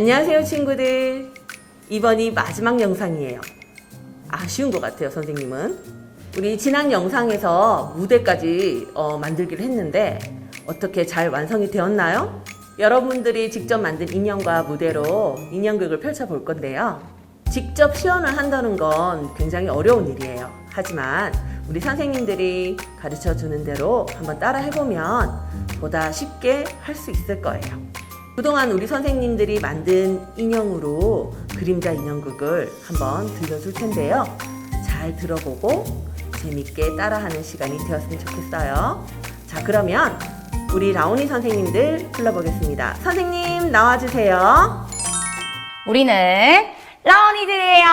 안녕하세요 친구들. 이번이 마지막 영상이에요. 아쉬운 것 같아요 선생님은. 우리 지난 영상에서 무대까지 만들기로 했는데 어떻게 잘 완성이 되었나요? 여러분들이 직접 만든 인형과 무대로 인형극을 펼쳐볼 건데요. 직접 시연을 한다는 건 굉장히 어려운 일이에요. 하지만 우리 선생님들이 가르쳐 주는 대로 한번 따라 해보면 보다 쉽게 할 수 있을 거예요. 그동안 우리 선생님들이 만든 인형으로 그림자 인형극을 한번 들려줄 텐데요. 잘 들어보고 재밌게 따라하는 시간이 되었으면 좋겠어요. 자, 그러면 우리 라온이 선생님들 불러보겠습니다. 선생님 나와주세요. 우리는 라온이들이에요.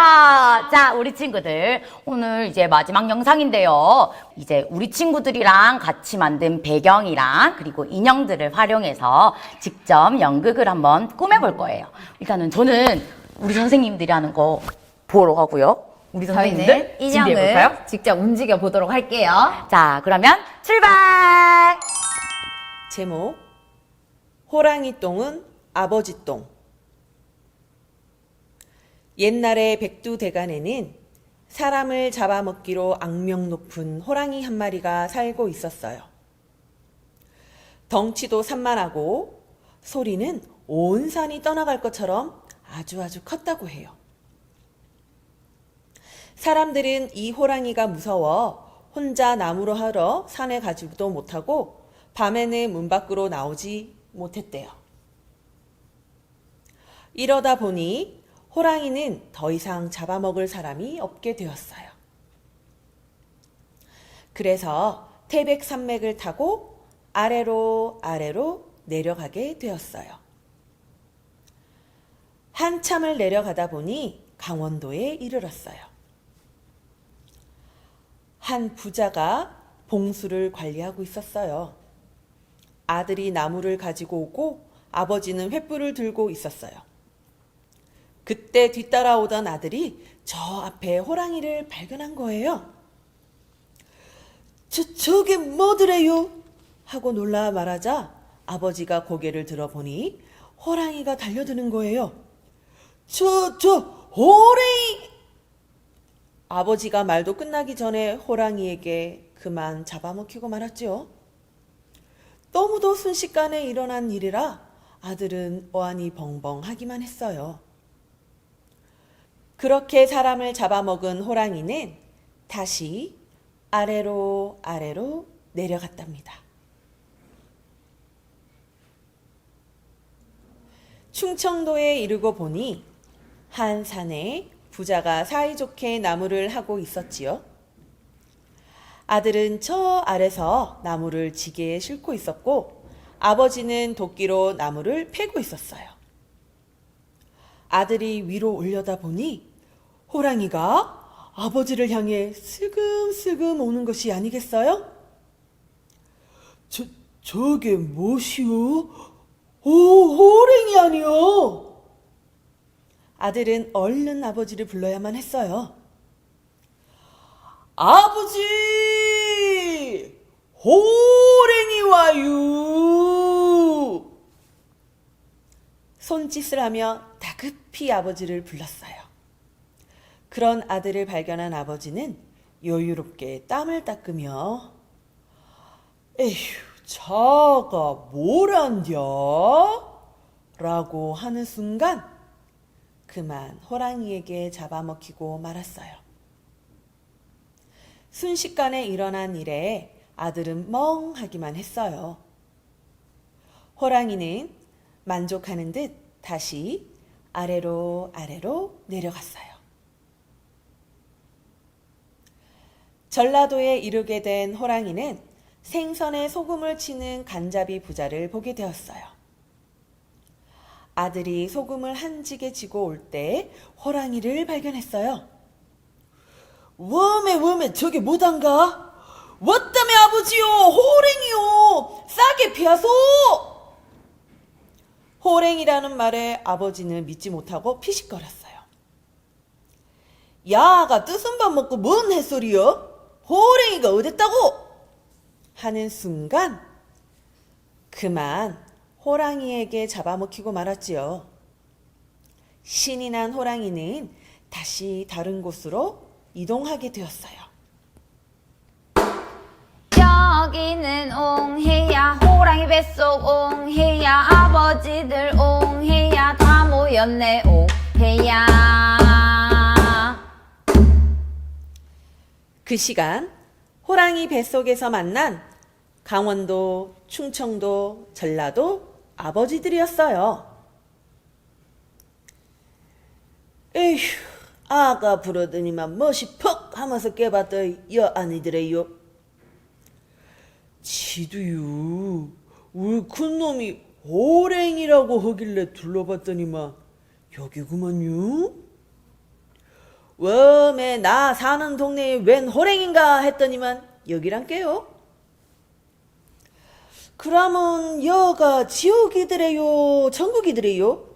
자, 우리 친구들 오늘 이제 마지막 영상인데요. 이제 우리 친구들이랑 같이 만든 배경이랑 그리고 인형들을 활용해서 직접 연극을 한번 꾸며볼 거예요. 일단은 저는 우리 선생님들이 하는 거 보러 가고요. 우리 선생님들 저희는 준비해볼까요? 인형을 직접 움직여 보도록 할게요. 자, 그러면 출발! 제목 호랑이 똥은 아버지 똥. 옛날에 백두대간에는 사람을 잡아먹기로 악명 높은 호랑이 한 마리가 살고 있었어요. 덩치도 산만하고 소리는 온 산이 떠나갈 것처럼 아주 컸다고 해요. 사람들은 이 호랑이가 무서워 혼자 나무로 하러 산에 가지도 못하고 밤에는 문 밖으로 나오지 못했대요. 이러다 보니 호랑이는 더 이상 잡아먹을 사람이 없게 되었어요. 그래서 태백산맥을 타고 아래로 내려가게 되었어요. 한참을 내려가다 보니 강원도에 이르렀어요. 한 부자가 봉수를 관리하고 있었어요. 아들이 나무를 가지고 오고 아버지는 횃불을 들고 있었어요. 그때 뒤따라오던 아들이 저 앞에 호랑이를 발견한 거예요. 저게 뭐더래요? 하고 놀라 말하자 아버지가 고개를 들어보니 호랑이가 달려드는 거예요. 호랑이! 아버지가 말도 끝나기 전에 호랑이에게 그만 잡아먹히고 말았죠. 너무도 순식간에 일어난 일이라 아들은 어안이 벙벙하기만 했어요. 그렇게 사람을 잡아먹은 호랑이는 다시 아래로 내려갔답니다. 충청도에 이르고 보니 한 산에 부자가 사이좋게 나무를 하고 있었지요. 아들은 저 아래서 나무를 지게에 싣고 있었고 아버지는 도끼로 나무를 패고 있었어요. 아들이 위로 올려다보니 호랑이가 아버지를 향해 슬금슬금 오는 것이 아니겠어요? 저게 무엇이오? 호랑이 아니요? 아들은 얼른 아버지를 불러야만 했어요. 아버지! 호랑이 와요! 손짓을 하며 다급히 아버지를 불렀어요. 그런 아들을 발견한 아버지는 여유롭게 땀을 닦으며 에휴, 자가 뭐란겨? 라고 하는 순간 그만 호랑이에게 잡아먹히고 말았어요. 순식간에 일어난 일에 아들은 멍하기만 했어요. 호랑이는 만족하는 듯 다시 아래로 내려갔어요. 전라도에 이르게 된 호랑이는 생선에 소금을 치는 간잡이 부자를 보게 되었어요. 아들이 소금을 한 지게 지고 올 때 호랑이를 발견했어요. 웜에 저게 뭐단가? 왔다며 아버지요, 호랑이요, 싸게 피하소! 호랑이라는 말에 아버지는 믿지 못하고 피식거렸어요. 야가 뜻은 밥 먹고 뭔 햇소리여? 호랑이가 어딨다고? 하는 순간 그만 호랑이에게 잡아먹히고 말았지요. 신이 난 호랑이는 다시 다른 곳으로 이동하게 되었어요. 여기는 옹해야 호랑이 뱃속 옹해야 아버지들 옹해야 다 모였네 옹해야. 그 시간 호랑이 뱃속에서 만난 강원도, 충청도, 전라도 아버지들이었어요. 에휴, 아까 부르더니만 멋이 퍽 하면서 깨봤더니 여 아니더래요. 지도요, 우리 큰놈이 호랭이라고 하길래 둘러봤더니만 여기구만요. 웜에 나 사는 동네에 웬 호랭인가 했더니만 여기란께요. 그러면 여가 지옥이더래요, 천국이더래요?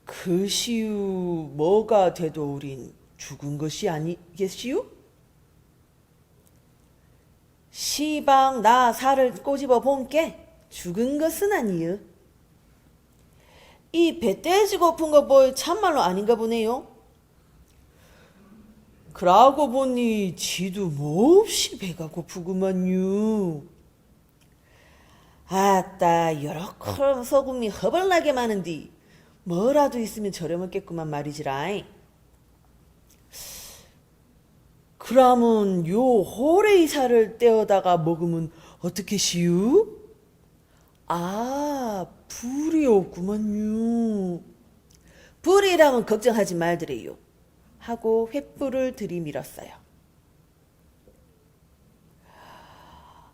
글쎄요, 뭐가 돼도 우린 죽은 것이 아니겠시요? 시방 나 살을 꼬집어 본께 죽은 것은 아니요. 이 배떼지 고픈 거 뭐 참말로 아닌가 보네요. 그러고 보니 지도 몹시 배가 고프구만요. 아따, 여러 소금이 허벌나게 많은디 뭐라도 있으면 저렴했겠구만 말이지라잉. 그러면 요 호레이살을 떼어다가 먹으면 어떻게 시우? 아, 불이 없구만요. 불이라면 걱정하지 말더래요. 하고 횃불을 들이밀었어요.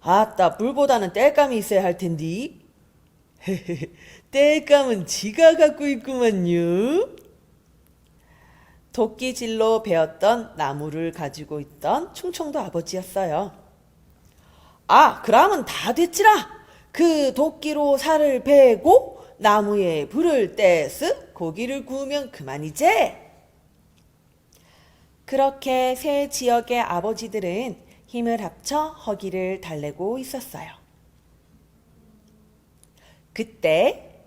아따, 불보다는 땔감이 있어야 할 텐디. 땔감은 지가 갖고 있구만요. 도끼질로 베었던 나무를 가지고 있던 충청도 아버지였어요. 아, 그러면 다 됐지라. 그 도끼로 살을 베고 나무에 불을 떼서 고기를 구우면 그만이지. 그렇게 세 지역의 아버지들은 힘을 합쳐 허기를 달래고 있었어요. 그때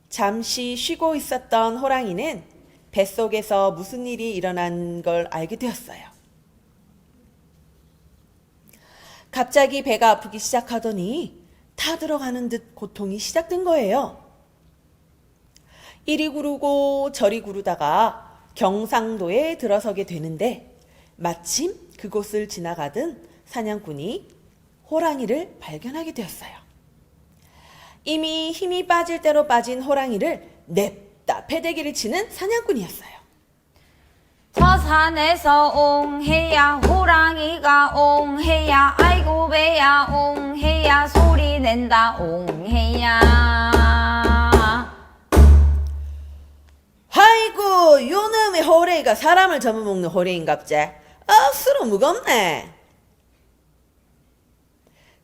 잠시 쉬고 있었던 호랑이는 뱃속에서 무슨 일이 일어난 걸 알게 되었어요. 갑자기 배가 아프기 시작하더니 타들어가는 듯 고통이 시작된 거예요. 이리 구르고 저리 구르다가 경상도에 들어서게 되는데 마침 그곳을 지나가던 사냥꾼이 호랑이를 발견하게 되었어요. 이미 힘이 빠질 대로 빠진 호랑이를 냅다 패대기를 치는 사냥꾼이었어요. 저 산에서 옹해야 호랑이가 옹해야 아이고 배야 옹해야 소리 낸다 옹해야. 아이고, 요놈의 호랭이가 사람을 잡아먹는 호랭이인갑제. 억수로 무겁네.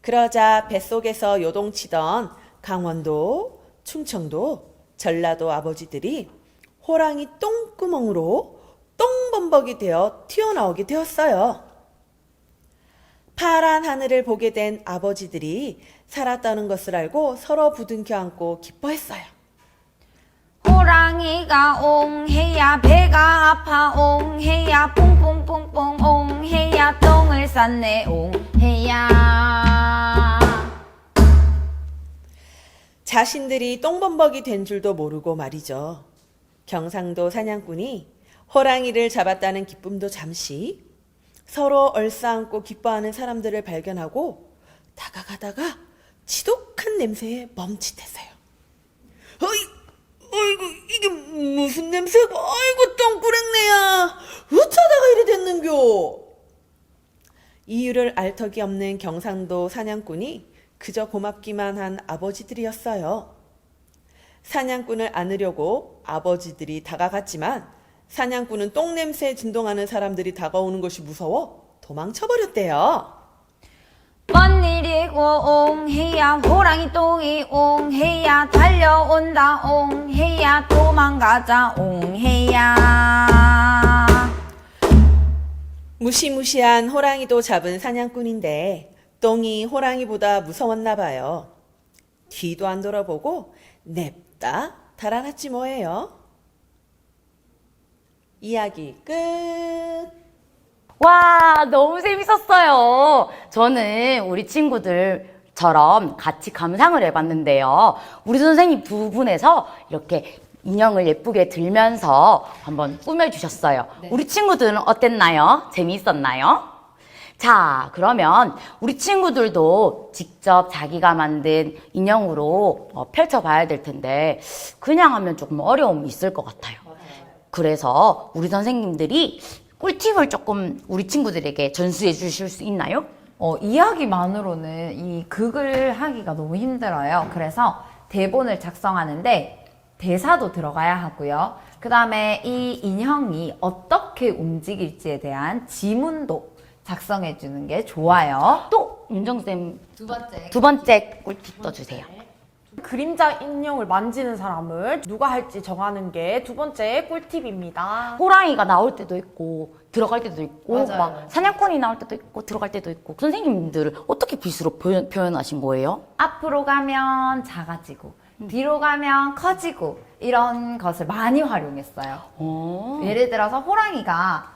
그러자 뱃속에서 요동치던 강원도, 충청도, 전라도 아버지들이 호랑이 똥구멍으로 똥범벅이 되어 튀어나오게 되었어요. 파란 하늘을 보게 된 아버지들이 살았다는 것을 알고 서로 부둥켜 안고 기뻐했어요. 호랑이가 옹해야 배가 아파 옹해야 퐁퐁퐁퐁 옹해야 똥을 쌌네 옹해야. 자신들이 똥범벅이 된 줄도 모르고 말이죠. 경상도 사냥꾼이 호랑이를 잡았다는 기쁨도 잠시, 서로 얼싸안고 기뻐하는 사람들을 발견하고 다가가다가 지독한 냄새에 멈칫했어요. 어이구, 이게 무슨 냄새고? 아이고, 똥꾸랭내야. 어쩌다가 이래 됐는겨? 이유를 알 턱이 없는 경상도 사냥꾼이 그저 고맙기만 한 아버지들이었어요. 사냥꾼을 안으려고 아버지들이 다가갔지만 사냥꾼은 똥냄새에 진동하는 사람들이 다가오는 것이 무서워 도망쳐버렸대요. 뭔 일이고 옹해야 호랑이 똥이 옹해야 달려온다 옹해야 도망가자 옹해야. 무시무시한 호랑이도 잡은 사냥꾼인데 똥이 호랑이보다 무서웠나 봐요. 뒤도 안 돌아보고 냅다 달아났지 뭐예요. 이야기 끝. 와, 너무 재밌었어요. 저는 우리 친구들처럼 같이 감상을 해봤는데요. 우리 선생님 두 분에서 이렇게 인형을 예쁘게 들면서 한번 꾸며주셨어요. 우리 친구들은 어땠나요? 재미있었나요? 자, 그러면 우리 친구들도 직접 자기가 만든 인형으로 펼쳐봐야 될 텐데 그냥 하면 조금 어려움이 있을 것 같아요. 그래서 우리 선생님들이 꿀팁을 조금 우리 친구들에게 전수해 주실 수 있나요? 이야기만으로는 이 극을 하기가 너무 힘들어요. 그래서 대본을 작성하는데 대사도 들어가야 하고요. 그 다음에 이 인형이 어떻게 움직일지에 대한 지문도 작성해 주는 게 좋아요. 또 윤정쌤 두 번째 꿀팁 떠주세요. 그림자 인형을 만지는 사람을 누가 할지 정하는 게 두 번째 꿀팁입니다. 호랑이가 나올 때도 있고 들어갈 때도 있고 맞아요. 막 사냥꾼이 나올 때도 있고 들어갈 때도 있고 선생님들은 어떻게 빗으로 표현하신 거예요? 앞으로 가면 작아지고 뒤로 가면 커지고 이런 것을 많이 활용했어요. 예를 들어서 호랑이가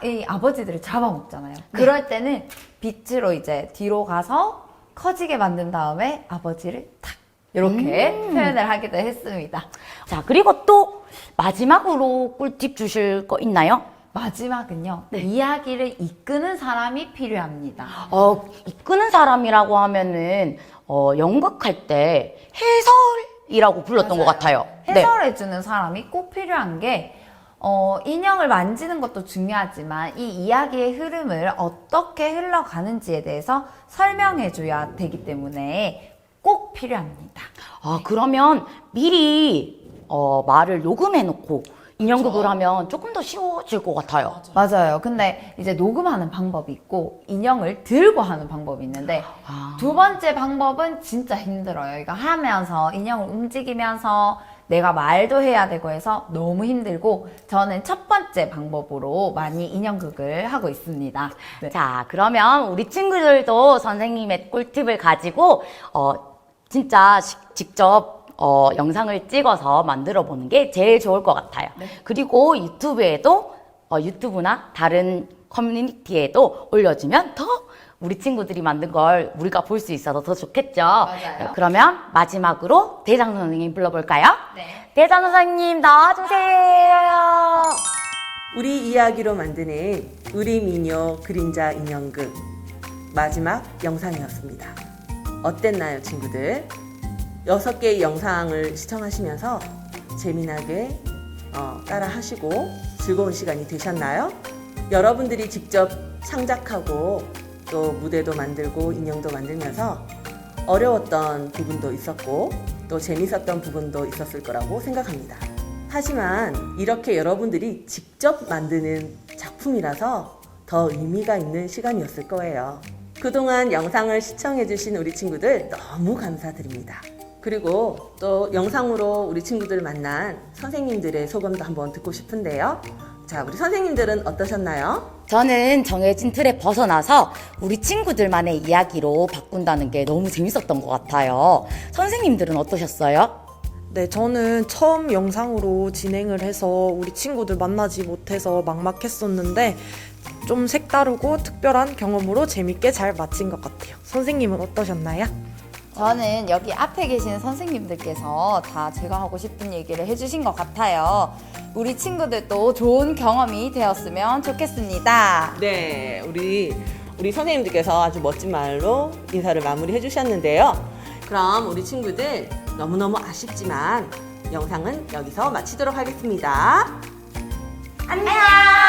이 아버지들을 잡아먹잖아요. 그럴 때는 빛으로 이제 뒤로 가서 커지게 만든 다음에 아버지를 탁 이렇게 표현을 하기도 했습니다. 자, 그리고 또 마지막으로 꿀팁 주실 거 있나요? 마지막은요. 이야기를 이끄는 사람이 필요합니다. 이끄는 사람이라고 하면은 연극할 때 해설이라고 불렀던 것 같아요. 네. 해설해주는 사람이 꼭 필요한 게 인형을 만지는 것도 중요하지만 이 이야기의 흐름을 어떻게 흘러가는지에 대해서 설명해줘야 되기 때문에 꼭 필요합니다. 그러면 미리 말을 녹음해놓고 인형극을 하면 조금 더 쉬워질 것 같아요. 맞아요. 근데 이제 녹음하는 방법이 있고 인형을 들고 하는 방법이 있는데 두 번째 방법은 진짜 힘들어요. 이거 하면서 인형을 움직이면서 내가 말도 해야 되고 해서 너무 힘들고 저는 첫 번째 방법으로 많이 인형극을 하고 있습니다. 네. 자, 그러면 우리 친구들도 선생님의 꿀팁을 가지고 진짜 직접 영상을 찍어서 만들어 보는 게 제일 좋을 것 같아요. 그리고 유튜브에도 유튜브나 다른 커뮤니티에도 올려주면 더 우리 친구들이 만든 걸 우리가 볼 수 있어서 더 좋겠죠. 맞아요. 그러면 마지막으로 대장 선생님 불러볼까요? 네. 대장 선생님 나와주세요. 우리 이야기로 만드는 우리 미녀 그림자 인형극 마지막 영상이었습니다. 어땠나요, 친구들? 6개의 영상을 시청하시면서 재미나게 따라 하시고 즐거운 시간이 되셨나요? 여러분들이 직접 창작하고 또 무대도 만들고 인형도 만들면서 어려웠던 부분도 있었고 또 재밌었던 부분도 있었을 거라고 생각합니다. 하지만 이렇게 여러분들이 직접 만드는 작품이라서 더 의미가 있는 시간이었을 거예요. 그동안 영상을 시청해주신 우리 친구들 너무 감사드립니다. 그리고 또 영상으로 우리 친구들 만난 선생님들의 소감도 한번 듣고 싶은데요. 자, 우리 선생님들은 어떠셨나요? 저는 정해진 틀에 벗어나서 우리 친구들만의 이야기로 바꾼다는 게 너무 재밌었던 것 같아요. 선생님들은 어떠셨어요? 네, 저는 처음 영상으로 진행을 해서 우리 친구들 만나지 못해서 막막했었는데 좀 색다르고 특별한 경험으로 재밌게 잘 마친 것 같아요. 선생님은 어떠셨나요? 저는 여기 앞에 계신 선생님들께서 다 제가 하고 싶은 얘기를 해주신 것 같아요. 우리 친구들도 좋은 경험이 되었으면 좋겠습니다. 네, 우리 선생님들께서 아주 멋진 말로 인사를 마무리해 주셨는데요. 그럼 우리 친구들 너무너무 아쉽지만 영상은 여기서 마치도록 하겠습니다. 안녕!